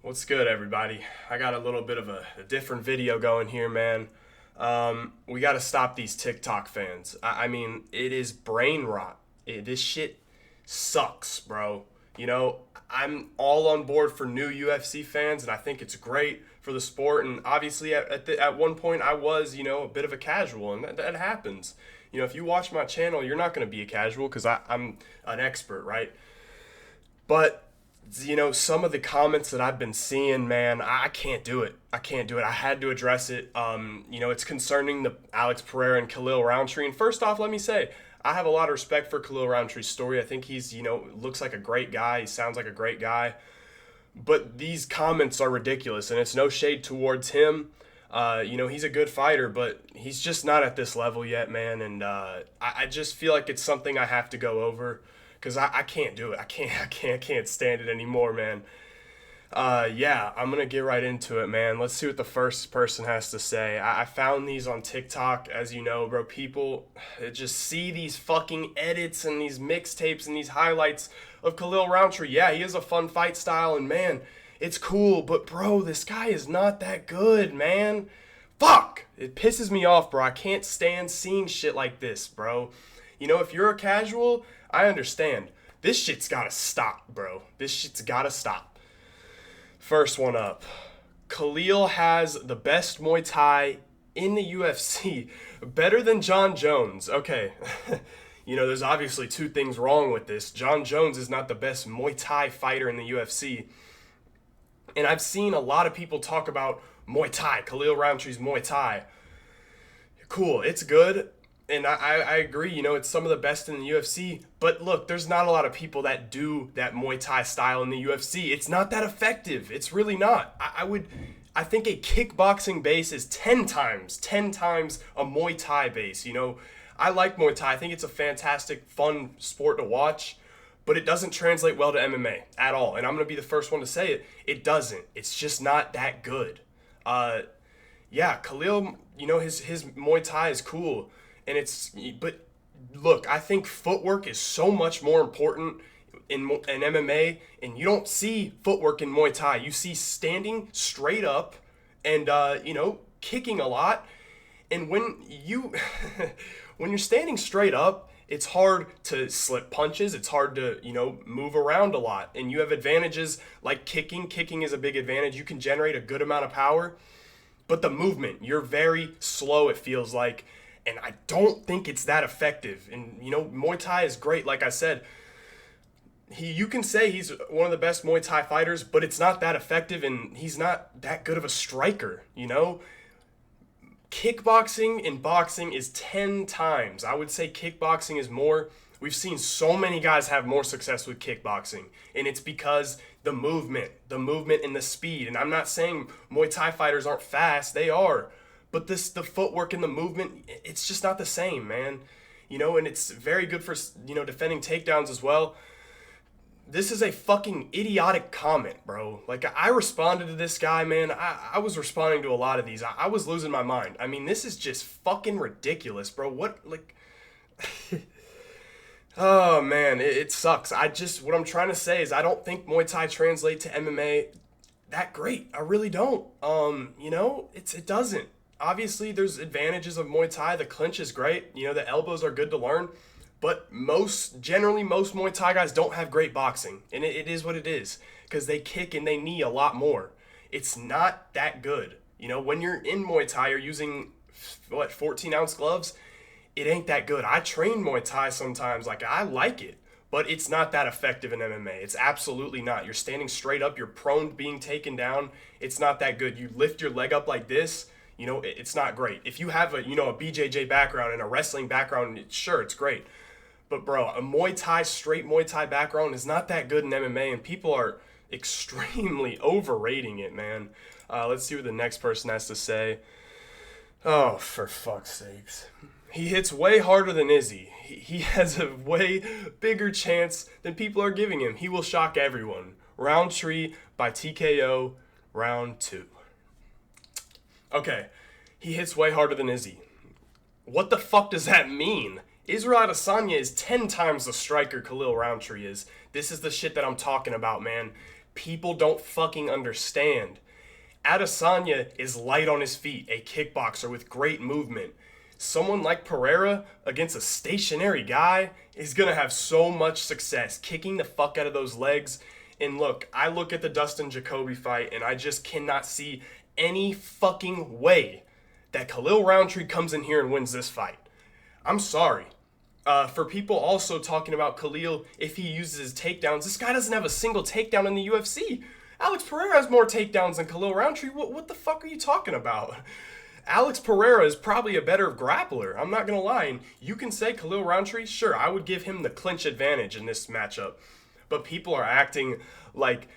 What's good, everybody? I got a little bit of a different video going here, man. We got to stop these TikTok fans. I mean, it is brain rot. This shit sucks, bro. You know, I'm all on board for new UFC fans, and I think it's great for the sport. And obviously, at one point, I was, a bit of a casual, and that happens. If you watch my channel, you're not going to be a casual because I'm an expert, right? But some of the comments that I've been seeing, man, I can't do it. I can't do it. I had to address it. It's concerning the Alex Pereira and Khalil Roundtree. And first off, let me say, I have a lot of respect for Khalil Roundtree's story. I think he's, looks like a great guy. He sounds like a great guy. But these comments are ridiculous, and it's no shade towards him. He's a good fighter, but he's just not at this level yet, man. And I just feel like it's something I have to go over because I can't do it. I can't stand it anymore, man. Yeah, I'm gonna get right into it, man. Let's see what the first person has to say. I found these on TikTok, as you know, bro. People just see these fucking edits and these mixtapes and these highlights of Khalil Roundtree. Yeah, he has a fun fight style, and man, it's cool. But bro, this guy is not that good, man. Fuck! It pisses me off, bro. I can't stand seeing shit like this, bro. If you're a casual, I understand. This shit's gotta stop, bro. This shit's gotta stop. First one up. Khalil has the best Muay Thai in the UFC. Better than John Jones. Okay. There's obviously two things wrong with this. John Jones is not the best Muay Thai fighter in the UFC. And I've seen a lot of people talk about Muay Thai, Khalil Roundtree's Muay Thai. Cool, it's good. And I agree, it's some of the best in the UFC. But look, there's not a lot of people that do that Muay Thai style in the UFC. It's not that effective. It's really not. I think a kickboxing base is 10 times a Muay Thai base. I like Muay Thai. I think it's a fantastic, fun sport to watch. But it doesn't translate well to MMA at all. And I'm going to be the first one to say it. It doesn't. It's just not that good. Yeah, Khalil, his Muay Thai is cool. But look, I think footwork is so much more important in MMA, and you don't see footwork in Muay Thai. You see standing straight up and, kicking a lot. And when when you're standing straight up, it's hard to slip punches. It's hard to, move around a lot. And you have advantages like kicking. Kicking is a big advantage. You can generate a good amount of power. But the movement, you're very slow, it feels like. And I don't think it's that effective. And, Muay Thai is great, like I said. You can say he's one of the best Muay Thai fighters, but it's not that effective, and he's not that good of a striker, Kickboxing and boxing is 10 times. I would say kickboxing is more. We've seen so many guys have more success with kickboxing, and it's because the movement and the speed. And I'm not saying Muay Thai fighters aren't fast. They are. But the footwork and the movement, it's just not the same, man. And it's very good for, defending takedowns as well. This is a fucking idiotic comment, bro. Like, I responded to this guy, man. I was responding to a lot of these. I was losing my mind. I mean, this is just fucking ridiculous, bro. What, like... Oh, man, it sucks. What I'm trying to say is I don't think Muay Thai translates to MMA that great. I really don't. It doesn't. Obviously, there's advantages of Muay Thai. The clinch is great. The elbows are good to learn. But generally, most Muay Thai guys don't have great boxing. And it is what it is. Because they kick and they knee a lot more. It's not that good. When you're in Muay Thai, you're using, 14-ounce gloves? It ain't that good. I train Muay Thai sometimes. Like, I like it. But it's not that effective in MMA. It's absolutely not. You're standing straight up. You're prone to being taken down. It's not that good. You lift your leg up like this. It's not great. If you have a BJJ background and a wrestling background, sure, it's great. But, bro, a straight Muay Thai background is not that good in MMA, and people are extremely overrating it, man. Let's see what the next person has to say. Oh, for fuck's sakes. He hits way harder than Izzy. He has a way bigger chance than people are giving him. He will shock everyone. Roundtree by TKO, round 2. Okay, he hits way harder than Izzy. What the fuck does that mean? Israel Adesanya is 10 times the striker Khalil Roundtree is. This is the shit that I'm talking about, man. People don't fucking understand. Adesanya is light on his feet, a kickboxer with great movement. Someone like Pereira against a stationary guy is going to have so much success kicking the fuck out of those legs. And look, I look at the Dustin Jacoby fight and I just cannot see any fucking way that Khalil Roundtree comes in here and wins this fight. I'm sorry. For people also talking about Khalil, if he uses his takedowns, this guy doesn't have a single takedown in the UFC. Alex Pereira has more takedowns than Khalil Roundtree. What the fuck are you talking about? Alex Pereira is probably a better grappler. I'm not going to lie. And you can say Khalil Roundtree, sure, I would give him the clinch advantage in this matchup. But people are acting like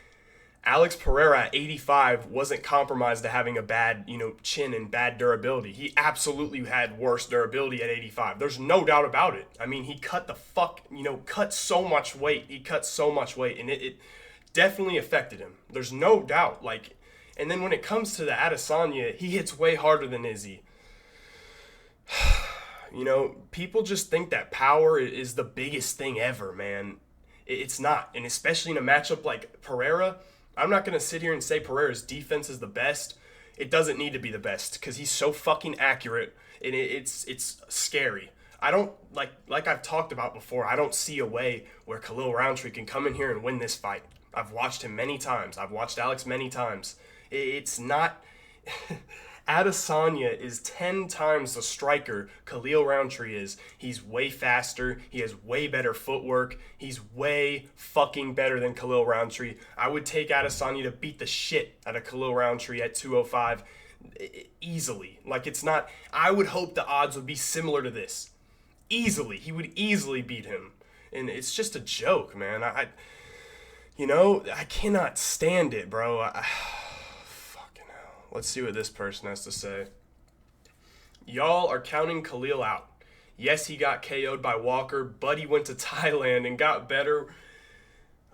Alex Pereira at 85 wasn't compromised to having a bad, chin and bad durability. He absolutely had worse durability at 85. There's no doubt about it. I mean, he cut so much weight. He cut so much weight, and it definitely affected him. There's no doubt. And then when it comes to the Adesanya, he hits way harder than Izzy. People just think that power is the biggest thing ever, man. It's not. And especially in a matchup like Pereira, I'm not going to sit here and say Pereira's defense is the best. It doesn't need to be the best because he's so fucking accurate, and it's scary. I don't, like I've talked about before, I don't see a way where Khalil Roundtree can come in here and win this fight. I've watched him many times. I've watched Alex many times. It's not... Adesanya is 10 times the striker Khalil Roundtree is. He's way faster. He has way better footwork. He's way fucking better than Khalil Roundtree. I would take Adesanya to beat the shit out of Khalil Roundtree at 205 easily. It's not... I would hope the odds would be similar to this. Easily. He would easily beat him. And it's just a joke, man. I cannot stand it, bro. Let's see what this person has to say. Y'all are counting Khalil out. Yes, he got KO'd by Walker, but he went to Thailand and got better.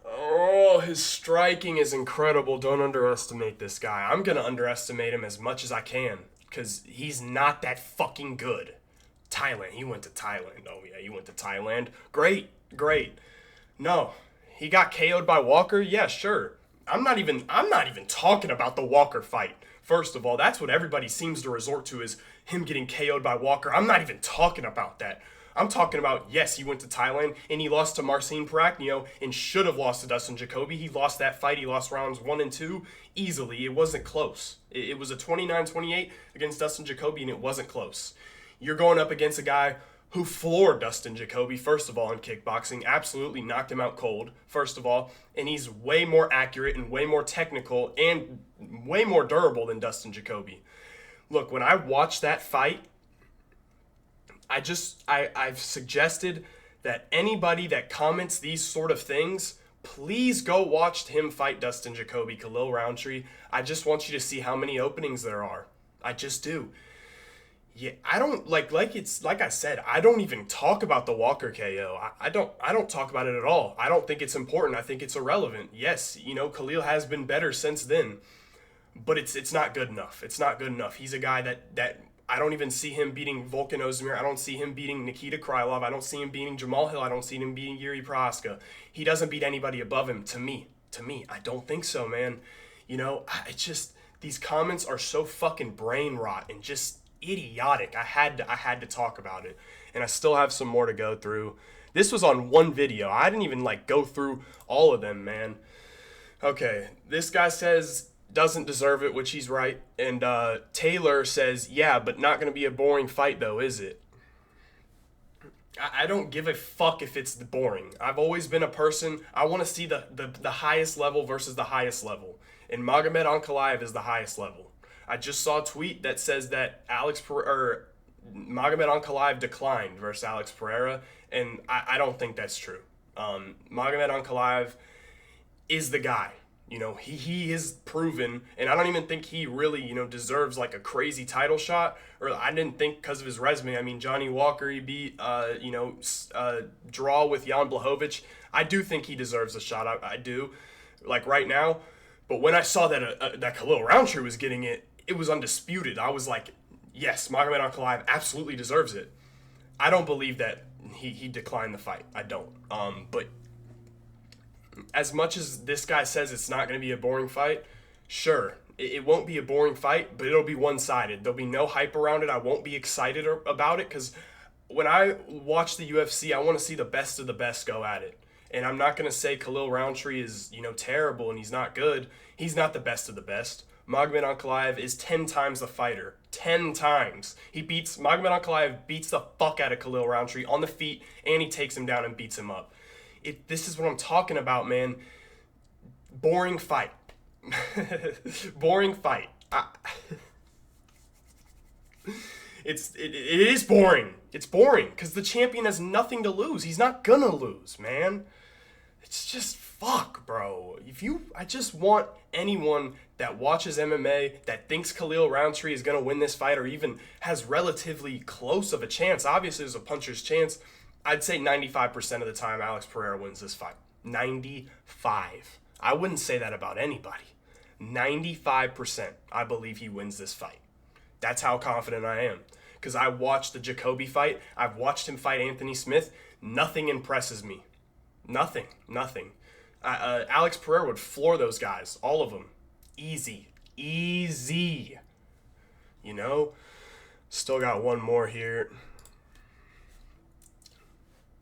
Oh, his striking is incredible. Don't underestimate this guy. I'm going to underestimate him as much as I can because he's not that fucking good. Thailand. He went to Thailand. Oh, yeah, he went to Thailand. Great. No, he got KO'd by Walker? Yeah, sure. I'm not even talking about the Walker fight. First of all, that's what everybody seems to resort to is him getting KO'd by Walker. I'm not even talking about that. I'm talking about, yes, he went to Thailand and he lost to Marcin Prachnio and should have lost to Dustin Jacoby. He lost that fight. He lost rounds 1 and 2 easily. It wasn't close. It was a 29-28 against Dustin Jacoby, and it wasn't close. You're going up against a guy who floored Dustin Jacoby, first of all, in kickboxing, absolutely knocked him out cold, first of all, and he's way more accurate and way more technical and way more durable than Dustin Jacoby. Look, when I watched that fight, I've suggested that anybody that comments these sort of things, please go watch him fight Dustin Jacoby, Khalil Roundtree. I just want you to see how many openings there are. I just do. Yeah, I don't like I said, I don't even talk about the Walker KO. I don't talk about it at all. I don't think it's important. I think it's irrelevant. Yes, Khalil has been better since then, but it's not good enough. It's not good enough. He's a guy that I don't even see him beating Volkan Ozdemir. I don't see him beating Nikita Krylov. I don't see him beating Jamal Hill. I don't see him beating Yuri Prohaska. He doesn't beat anybody above him to me. I don't think so, man. It's just these comments are so fucking brain rot and just idiotic. I had to talk about it, and I still have some more to go through. This was on one video. I didn't even go through all of them, man. Okay, this guy says doesn't deserve it, which he's right, and Taylor says, yeah, but not gonna be a boring fight though, is it? I don't give a fuck if it's boring. I've always been a person, I want to see the highest level versus the highest level, and Magomed Ankalaev is the highest level. I just saw a tweet that says that Magomed Ankalaev declined versus Alex Pereira, and I don't think that's true. Magomed Ankalaev is the guy. He is proven, and I don't even think he really, deserves a crazy title shot. Or I didn't think because of his resume. I mean, Johnny Walker, he beat, draw with Jan Blachowicz. I do think he deserves a shot. I do, right now. But when I saw that Khalil Roundtree was getting it, it was undisputed. I was like, yes, Magomed Ankalaev absolutely deserves it. I don't believe that he declined the fight. I don't. But as much as this guy says it's not going to be a boring fight, sure, it won't be a boring fight, but it'll be one-sided. There'll be no hype around it. I won't be excited about it because when I watch the UFC, I want to see the best of the best go at it. And I'm not going to say Khalil Roundtree is, terrible and he's not good. He's not the best of the best. Magomed Ankalaev is 10 times the fighter. 10 times. Magomed Ankalaev beats the fuck out of Khalil Roundtree on the feet, and he takes him down and beats him up. This is what I'm talking about, man. Boring fight. Boring fight. It is boring. It's boring because the champion has nothing to lose. He's not gonna lose, man. It's just fuck, bro. I just want anyone that watches MMA that thinks Khalil Roundtree is gonna win this fight or even has relatively close of a chance. Obviously, there's a puncher's chance. I'd say 95% of the time Alex Pereira wins this fight. 95. I wouldn't say that about anybody. 95% I believe he wins this fight. That's how confident I am. Because I watched the Jacoby fight. I've watched him fight Anthony Smith. Nothing impresses me. Nothing. Alex Pereira would floor those guys. All of them. Easy. Still got one more here.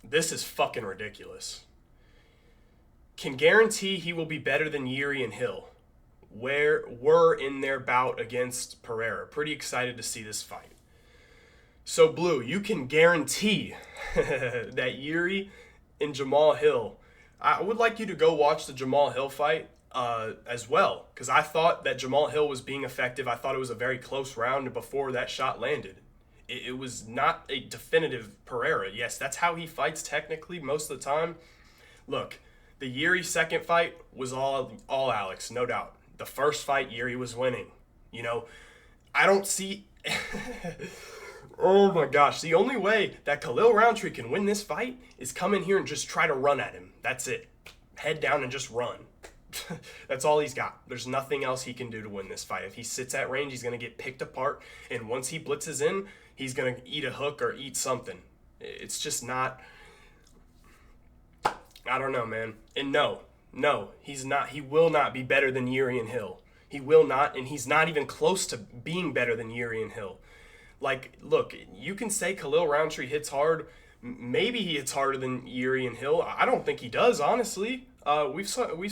This is fucking ridiculous. Can guarantee he will be better than Yuri and Hill. Were in their bout against Pereira. Pretty excited to see this fight. So, Blue, you can guarantee that Yuri and Jamal Hill, I would like you to go watch the Jamal Hill fight as well, because I thought that Jamal Hill was being effective. I thought it was a very close round before that shot landed. It was not a definitive Pereira. Yes, that's how he fights technically most of the time. Look, the Yuri second fight was all Alex, no doubt. The first fight, Yuri was winning. I don't see... Oh my gosh, the only way that Khalil Roundtree can win this fight is come in here and just try to run at him. That's it. Head down and just run. That's all he's got. There's nothing else he can do to win this fight. If he sits at range, he's going to get picked apart. And once he blitzes in, he's going to eat a hook or eat something. It's just not... I don't know, man. And no, he's not. He will not be better than Yuri and Hill. He will not, and he's not even close to being better than Yuri and Hill. Like, look, you can say Khalil Roundtree hits hard. Maybe he hits harder than Yuri and Hill. I don't think he does, honestly. We've seen.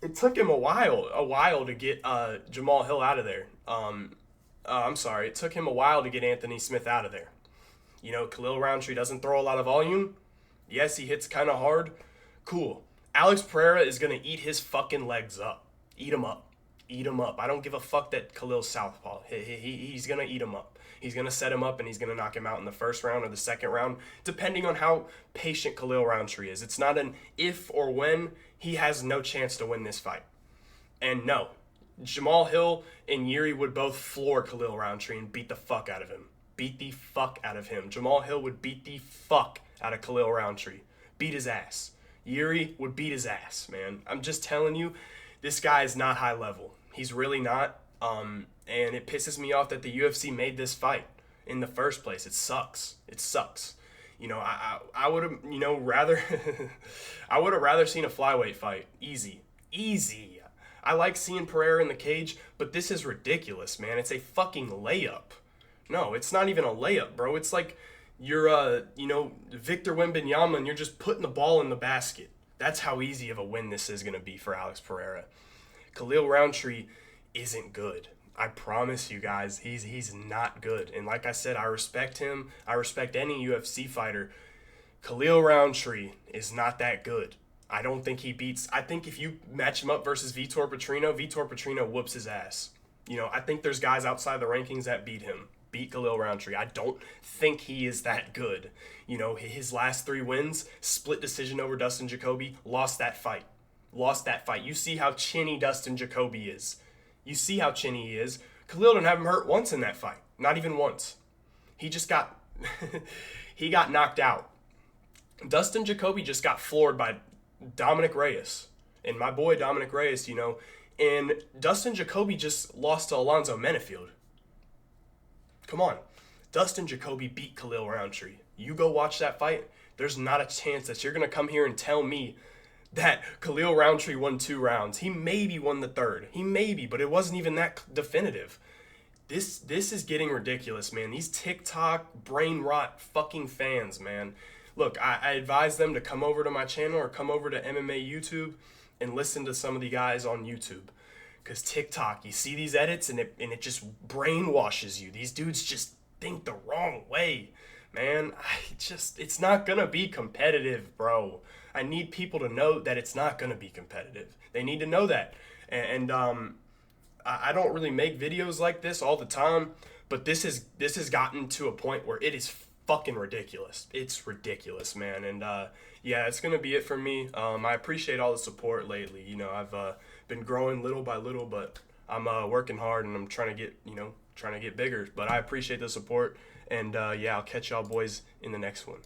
It took him a while to get Jamal Hill out of there. I'm sorry, it took him a while to get Anthony Smith out of there. Khalil Roundtree doesn't throw a lot of volume. Yes, he hits kind of hard. Cool. Alex Pereira is gonna eat his fucking legs up. Eat him up. I don't give a fuck that Khalil's southpaw. He's going to eat him up. He's going to set him up and he's going to knock him out in the first round or the second round, depending on how patient Khalil Roundtree is. It's not an if or when. He has no chance to win this fight. And no, Jamal Hill and Yuri would both floor Khalil Roundtree and beat the fuck out of him. Jamal Hill would beat the fuck out of Khalil Roundtree. Beat his ass. Yuri would beat his ass, man. I'm just telling you, this guy is not high level. He's really not. And it pisses me off that the UFC made this fight in the first place. It sucks. I would have, rather I would have rather seen a flyweight fight. Easy. I like seeing Pereira in the cage, but this is ridiculous, man. It's a fucking layup. No, it's not even a layup, bro. It's like you're Victor Wembanyama and you're just putting the ball in the basket. That's how easy of a win this is going to be for Alex Pereira. Khalil Roundtree isn't good. I promise you guys, he's not good. And like I said, I respect him. I respect any UFC fighter. Khalil Roundtree is not that good. I don't think he beats... I think if you match him up versus Vitor Petrino whoops his ass. I think there's guys outside the rankings that beat Khalil Roundtree. I don't think he is that good. His last 3 wins, split decision over Dustin Jacoby, lost that fight. You see how chinny Dustin Jacoby is. Khalil didn't have him hurt once in that fight. Not even once. He just got... he got knocked out. Dustin Jacoby just got floored by Dominic Reyes. And my boy Dominic Reyes, and Dustin Jacoby just lost to Alonzo Menefield. Come on. Dustin Jacoby beat Khalil Roundtree. You go watch that fight. there's not a chance that you're going to come here and tell me that Khalil Roundtree won 2 rounds. He maybe won the 3rd. He maybe, but it wasn't even that definitive. This is getting ridiculous, man. These TikTok brain rot fucking fans, man. Look, I advise them to come over to my channel or come over to MMA YouTube and listen to some of the guys on YouTube. Because TikTok, you see these edits and it just brainwashes you. These dudes just think the wrong way, man. It's not going to be competitive, bro. I need people to know that it's not going to be competitive. They need to know that. And I don't really make videos like this all the time, but this has gotten to a point where it is fucking ridiculous. It's ridiculous, man. And yeah, it's gonna be it for me. I appreciate all the support lately. You know, I've been growing little by little, but I'm working hard and I'm trying to get bigger. But I appreciate the support, and yeah, I'll catch y'all boys in the next one.